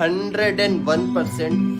101%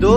2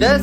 10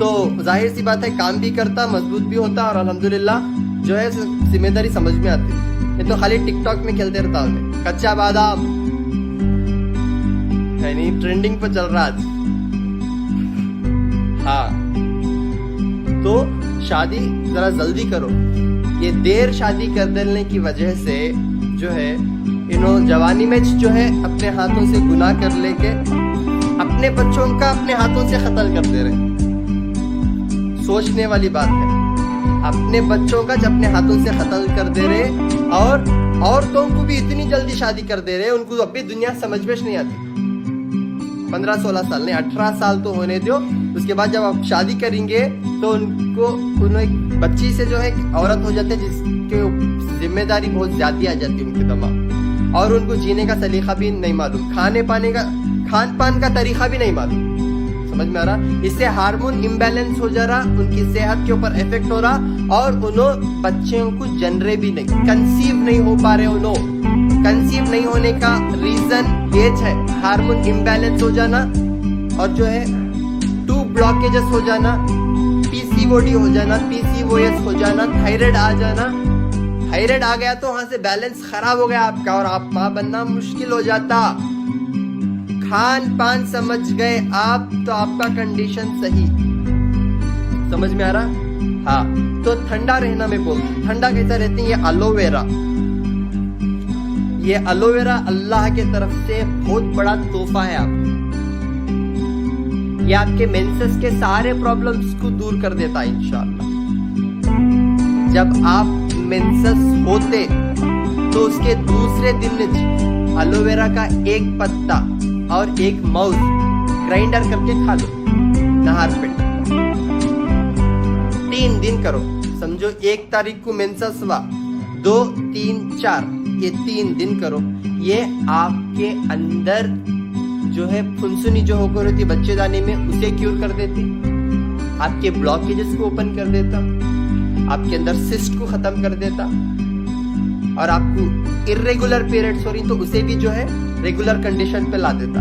تو ظاہر سی بات ہے کام بھی کرتا, مضبوط بھی ہوتا اور الحمدللہ جو ہے ذمہ داری سمجھ میں آتی. یہ تو خالی ٹک ٹاک میں کھیلتے رہتا ہوں, کچا بادام یعنی ٹرینڈنگ پہ چل رہا آج. ہاں تو شادی ذرا جلدی کرو. یہ دیر شادی کر دینے کی وجہ سے جو ہے جوانی میں جو ہے اپنے ہاتھوں سے گناہ کر لے کے اپنے بچوں کا اپنے ہاتھوں سے قتل کرتے رہے. سوچنے والی بات ہے, اپنے بچوں کا جب اپنے ہاتھوں سے قتل کر دے رہے اور عورتوں کو بھی اتنی جلدی شادی کر دے رہے, ان کو اب بھی دنیا سمجھ میں نہیں آتی. 15-16 سال نہیں, 18 سال تو ہونے دو. اس کے بعد جب آپ شادی کریں گے تو انہیں ایک بچی سے جو ہے عورت ہو جاتے جس کے ذمہ داری بہت زیادہ آ جاتی ہے ان کے دماغ, اور ان کو جینے کا سلیقہ بھی نہیں معلوم, کھان پان کا طریقہ بھی نہیں معلوم. سمجھ میں آ رہا؟ اس سے ہارمون امبیلنس ہو جا رہا, ان کی صحت کے اوپر افیکٹ ہو رہا, اور انہوں بچوں کو جنرے بھی نہیں, کنسیو نہیں ہو پا رہے. انہوں کنسیو نہیں ہونے کا ریزن یہ ہے ہارمون امبیلنس ہو جانا, اور جو ہے 2 بلاکیجز ہو جانا, PCOD ہو جانا, PCOS ہو جانا, تھائرائیڈ آ جانا. تھائرائیڈ آ گیا تو وہاں سے بیلنس خراب ہو گیا آپ کا, اور آپ ماں بننا مشکل ہو جاتا. کھان پان سمجھ گئے آپ تو آپ کا کنڈیشن صحیح. سمجھ میں آ رہا؟ ہاں تو ٹھنڈا رہنا میں بولتا ہوں. ٹھنڈا کیسا رہتے ہیں؟ یہ الو ویرا, یہ الو ویرا اللہ کی طرف سے بہت بڑا تحفہ ہے آپ. یہ آپ کے مینسس کے سارے پرابلمز کو دور کر دیتا ہے انشاءاللہ. جب آپ مینسس ہوتے تو اس کے دوسرے دن الو ویرا کا ایک پتا اور ایک موز گرائنڈر کر کے کھا لو نہار پیٹ. 3 دن کرو. سمجھو 1 تاریخ کو مینسس ہوا, 2, 3, 4, یہ 3 دن کرو. یہ آپ کے اندر جو ہے پھنسنی جو ہو کر رہتی بچے دانے میں اسے کیور کر دیتی, آپ کے بلاکیجز کو اوپن کر دیتا, آپ کے اندر سسٹ کو ختم کر دیتا, اور آپ کو irregular periods ہو رہی تو اسے بھی جو ہے ریگولر کنڈیشن پہ لا دیتا.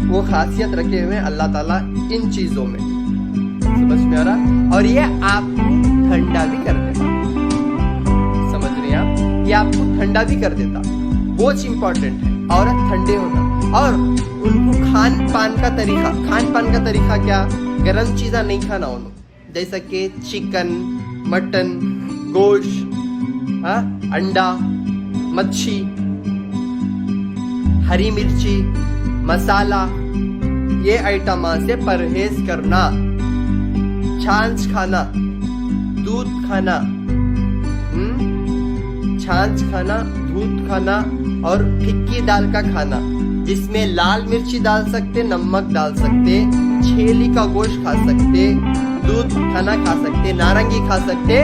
وہ خاصیت رکھے ہوئے اللہ تعالیٰ ان چیزوں میں. سمجھ میں آ رہا؟ اور یہ آپ کو ٹھنڈا بھی کر دیتا. سمجھ رہے ہیں آپ؟ یہ آپ کو ٹھنڈا بھی کر دیتا. بہت امپورٹنٹ ہے عورت ٹھنڈے ہونا. اور ان کو کھان پان کا طریقہ کیا؟ گرم چیزاں نہیں کھانا انہوں, جیسا کہ چکن, مٹن, گوشت, انڈا, مچھی, ہری مرچی, مسالہ, یہ آئٹماں سے پرہیز کرنا. چھاچھ کھانا, دودھ کھانا, چھاچھ کھانا, دودھ کھانا, اور پھکی دال کا کھانا جس میں لال مرچی ڈال سکتے, نمک ڈال سکتے, چھیلی کا گوشت کھا سکتے, دودھ کھانا کھا سکتے, نارنگی کھا سکتے,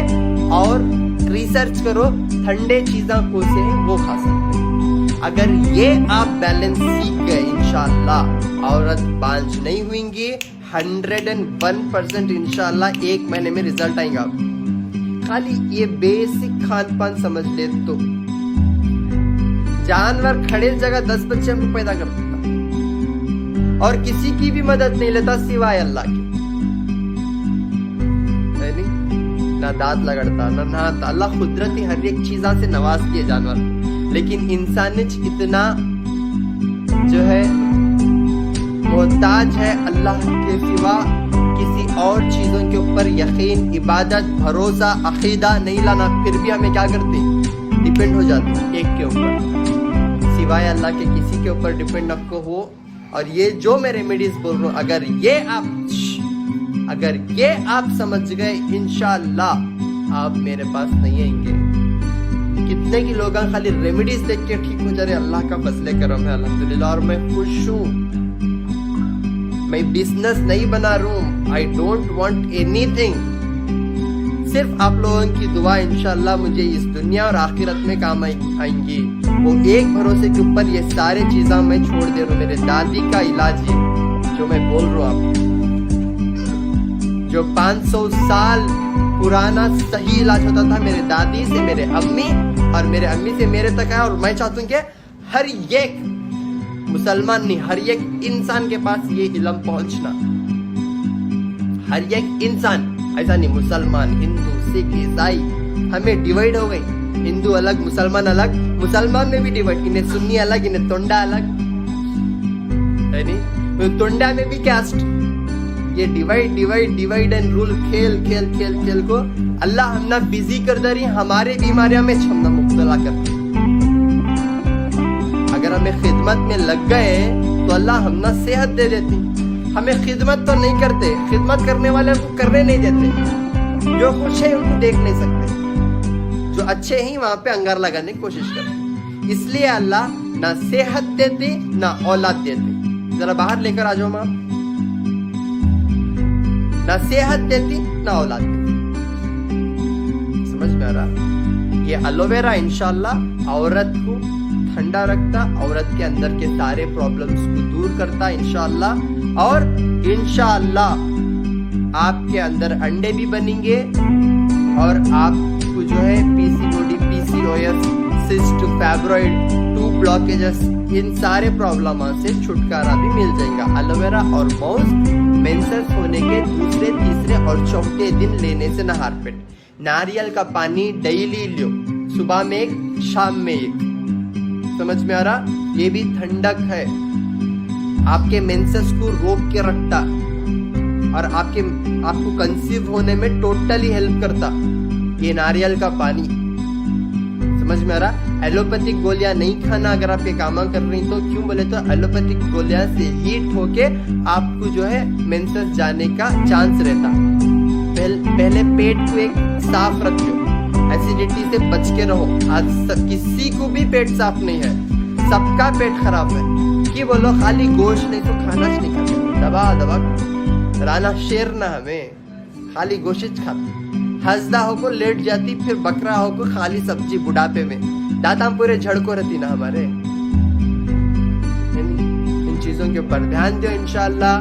اور ریسرچ کرو ٹھنڈے چیزاں کو سے وہ کھا سکتے. اگر یہ آپ بیلنس سیکھ گئے انشاءاللہ عورت بانج نہیں ہوئیں گی. 101% انشاءاللہ 1 مہینے میں رزلٹ آئیں گا. خالی یہ بیسک کھان پان سمجھ لے تو جانور کھڑے جگہ 10 بچے ہم کو پیدا کر دیتا, اور کسی کی بھی مدد نہیں لیتا سوائے اللہ کی. نہ دانت لگڑتا نہ نہاتا. اللہ قدرتی ہر ایک چیزاں سے نواز دیے جانور, لیکن انسان اتنا جو ہے محتاج ہے اللہ کے سوا کسی اور چیزوں کے اوپر یقین, عبادت, بھروسہ, عقیدہ نہیں لانا. پھر بھی ہمیں کیا کرتے ہیں؟ ڈیپینڈ ہو جاتے ہیں ایک کے اوپر, سوائے اللہ کے کسی کے اوپر ڈیپینڈ نہ ہو. اور یہ جو میں ریمیڈیز بول رہا ہوں, اگر یہ آپ سمجھ گئے انشاءاللہ آپ میرے پاس نہیں آئیں گے. کتنے کی لوگ خالی ریمیڈیز دیکھ کے ٹھیک ہو جا رہے. اللہ کا فضل کرم ہے الحمدللہ, اور میں خوش ہوں. میں بزنس نہیں بنا رہا ہوں. I don't want anything. صرف آپ لوگوں کی دعا انشاءاللہ مجھے اس دنیا اور آخرت میں کام آئیں گی. وہ ایک بھروسے کے اوپر یہ سارے چیزاں میں چھوڑ دے رہا ہوں. میرے دادی کا علاج جو میں بول رہا ہوں آپ, جو 500 سال پرانا صحیح علاج ہوتا تھا میرے دادی سے میرے امی, اور میرے امی سے میرے تک ہے. اور میں چاہتا ہوں کہ ہر ایک مسلمان نہیں, ہر ایک انسان کے پاس یہ علم پہنچنا. ہر ایک انسان ایسا نہیں, مسلمان, ہندو, سکھ, عیسائی, ہمیں ڈیوائڈ ہو گئی. ہندو الگ, مسلمان الگ, مسلمان میں بھی ڈیوائڈ, انہیں سنی الگ, انہیں تونڈا الگ ہے نہیں, تونڈا میں بھی کاسٹ. یہ ڈیوائڈ اینڈ رول کھیل کو اللہ ہم نہ بزی کر داری, ہمارے بیماریاں میں چھمنا مبتلا کرتے. اگر ہمیں خدمت میں لگ گئے تو اللہ ہم نہ صحت دے دیتی. ہمیں خدمت تو نہیں کرتے, خدمت کرنے والے کو کرنے نہیں دیتے, جو خوش ہے ان کو دیکھ نہیں سکتے, جو اچھے ہیں وہاں پہ انگار لگانے کی کوشش کرتے. اس لیے اللہ نہ صحت دیتے نہ اولاد دیتے. ذرا باہر لے کر آ جاؤ آپ. نہ صحت دیتی نہ اولاد دیتی. سمجھ میں آ رہا؟ یہ الو ویرا انشاءاللہ عورت کو ٹھنڈا رکھتا, عورت کے اندر کے سارے پرابلمز کو دور کرتا انشاءاللہ. اور انشاءاللہ آپ کے اندر انڈے بھی بنیں گے, اور آپ کو جو ہے PCOS, سسٹ, فائبرائڈ, 2 بلاکیجز, ان سارے پرابلموں سے چھٹکارا بھی مل جائے گا. الوویرا اور موز مینسس ہونے کے دوسرے, تیسرے اور چوتھے دن لینے سے نہار پیٹ. ناریل کا پانی ڈیلی لیو, صبح میں ایک, شام میں ایک. سمجھ میں آ رہا؟ یہ بھی ٹھنڈک ہے, آپ کے مینسس کو روک کے رکھتا, اور آپ کو کنسیو ہونے میں ٹوٹلی ہیلپ کرتا یہ ناریل کا پانی. سمجھ میں آ رہا؟ ایلوپیتھک گولیاں نہیں کھانا اگر آپ یہ کام کر رہی تو. کیوں بولے تو ایلوپیتھک گولیاں سے ہیٹ ہو کے آپ کو جو ہے مینسس جانے کا چانس رہتا. پہلے پیٹ کو ایک صاف رکھو, ایسیڈیٹی سے بچ کے رہو. آج کسی کو بھی پیٹ صاف نہیں ہے, سب کا پیٹ خراب ہے. کی بولو خالی گوشت نہیں تو کھانا نہیں کھاتے, دبا رانا شیر نہ ہمیں خالی گوشت کھاتے. ہنسدا ہو کو لیٹ جاتی, پھر بکرا ہو کو خالی سبزی بڑھاپے میں, دانت پورے جھڑ کو رہتی نا ہمارے. ان چیزوں کے اوپر دھیان دو انشاءاللہ.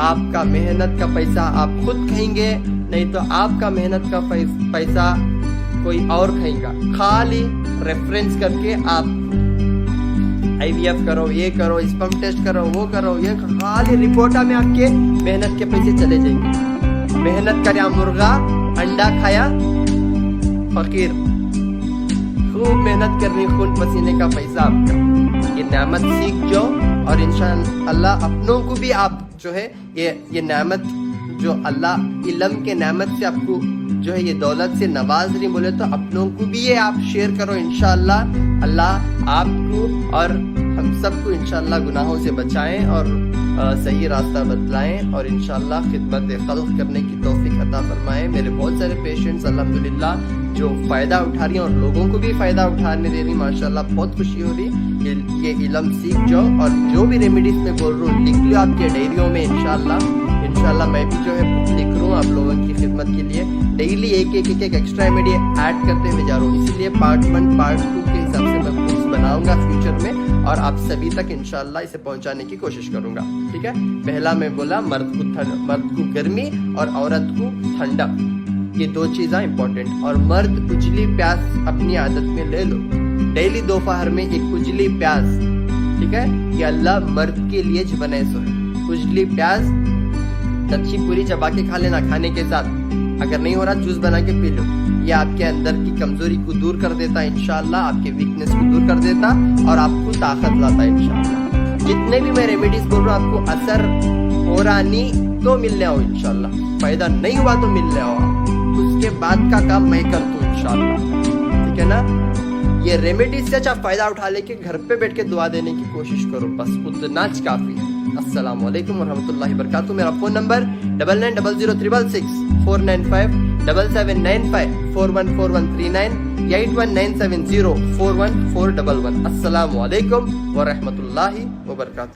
آپ کا محنت کا پیسہ آپ خود کھائیں گے, نہیں تو آپ کا محنت کا پیسہ کوئی اور کھائیں گا. خالی ریفرنس کر کے آپ IVF کرو, یہ کرو, اسپرم ٹیسٹ کرو, وہ کرو, یہ خالی رپورٹا میں آپ کے محنت کے پیسے چلے جائیں گے. محنت کریا مرغا, انڈا کھایا فقیر. خوب محنت کرنی, خون پسینے کا پیسہ آپ کا. یہ نعمت سیکھ جاؤ, اور انشاءاللہ اپنوں کو بھی آپ جو ہے یہ نعمت جو اللہ علم کے نعمت سے آپ کو جو ہے یہ دولت سے نواز رہی بولے تو اپنوں کو بھی یہ آپ شیئر کرو انشاءاللہ. اللہ آپ کو اور ہم سب کو انشاءاللہ گناہوں سے بچائیں اور صحیح راستہ بتلائیں, اور انشاءاللہ خدمت خلق کرنے کی توفیق عطا فرمائیں. میرے بہت سارے پیشنٹس الحمدللہ جو فائدہ اٹھا رہی ہیں اور لوگوں کو بھی فائدہ اٹھانے دے رہی, ماشاءاللہ بہت خوشی ہو رہی. یہ علم سیکھ جاؤ, اور جو بھی ریمیڈیز میں بول رہا ہوں لکھ لو آپ کے ڈائریوں میں انشاءاللہ میں بھی جو ہے بک لکھ رہا ہوں آپ لوگوں کی خدمت کے لیے. ڈیلی ایک ایکسٹرا ریمیڈی ایڈ کرتے ہوئے جا رہا ہوں, اسی لیے پارٹ 1 پارٹ 2 کے حساب سے میں بکس بناؤں گا فیوچر میں, اور آپ سبھی تک انشاءاللہ اسے پہنچانے کی کوشش کروں گا. ٹھیک ہے, پہلا میں بولا مرد کو گرمی اور عورت کو ٹھنڈا, یہ 2 چیزیں امپورٹنٹ. اور مرد اجلی پیاس اپنی عادت میں لے لو, ڈیلی دوپہر میں ایک اجلی پیاس. ٹھیک ہے, یہ اللہ مرد کے لیے جو بنائے سو ہے. اجلی پیاس کچی پوری چبا کے کھا لینا کھانے کے ساتھ, اگر نہیں ہو رہا جوس بنا کے پی لو. یہ آپ کے اندر کی کمزوری کو دور کر دیتا انشاءاللہ, آپ کے ویکنس کو دور کر دیتا, اور آپ کو طاقت لاتا انشاءاللہ. جتنے بھی میں ریمیڈیز بول رہا ہوں آپ کو اثر ہو رہا نہیں تو ملنے آؤ انشاءاللہ, فائدہ نہیں ہوا تو ملنے آؤ, اس کے بعد کا کام میں کر دوں انشاءاللہ. ٹھیک ہے نا, یہ ریمیڈیز سے اچھا فائدہ اٹھا لے کے گھر پہ بیٹھ کے دعا دینے کی کوشش کرو, بس اتنا کافی ہے. السلام علیکم ورحمۃ اللہ وبرکاتہ. میرا فون نمبر 990066 495 7795 414139 81970 414111. السلام علیکم ورحمۃ اللہ وبرکاتہ.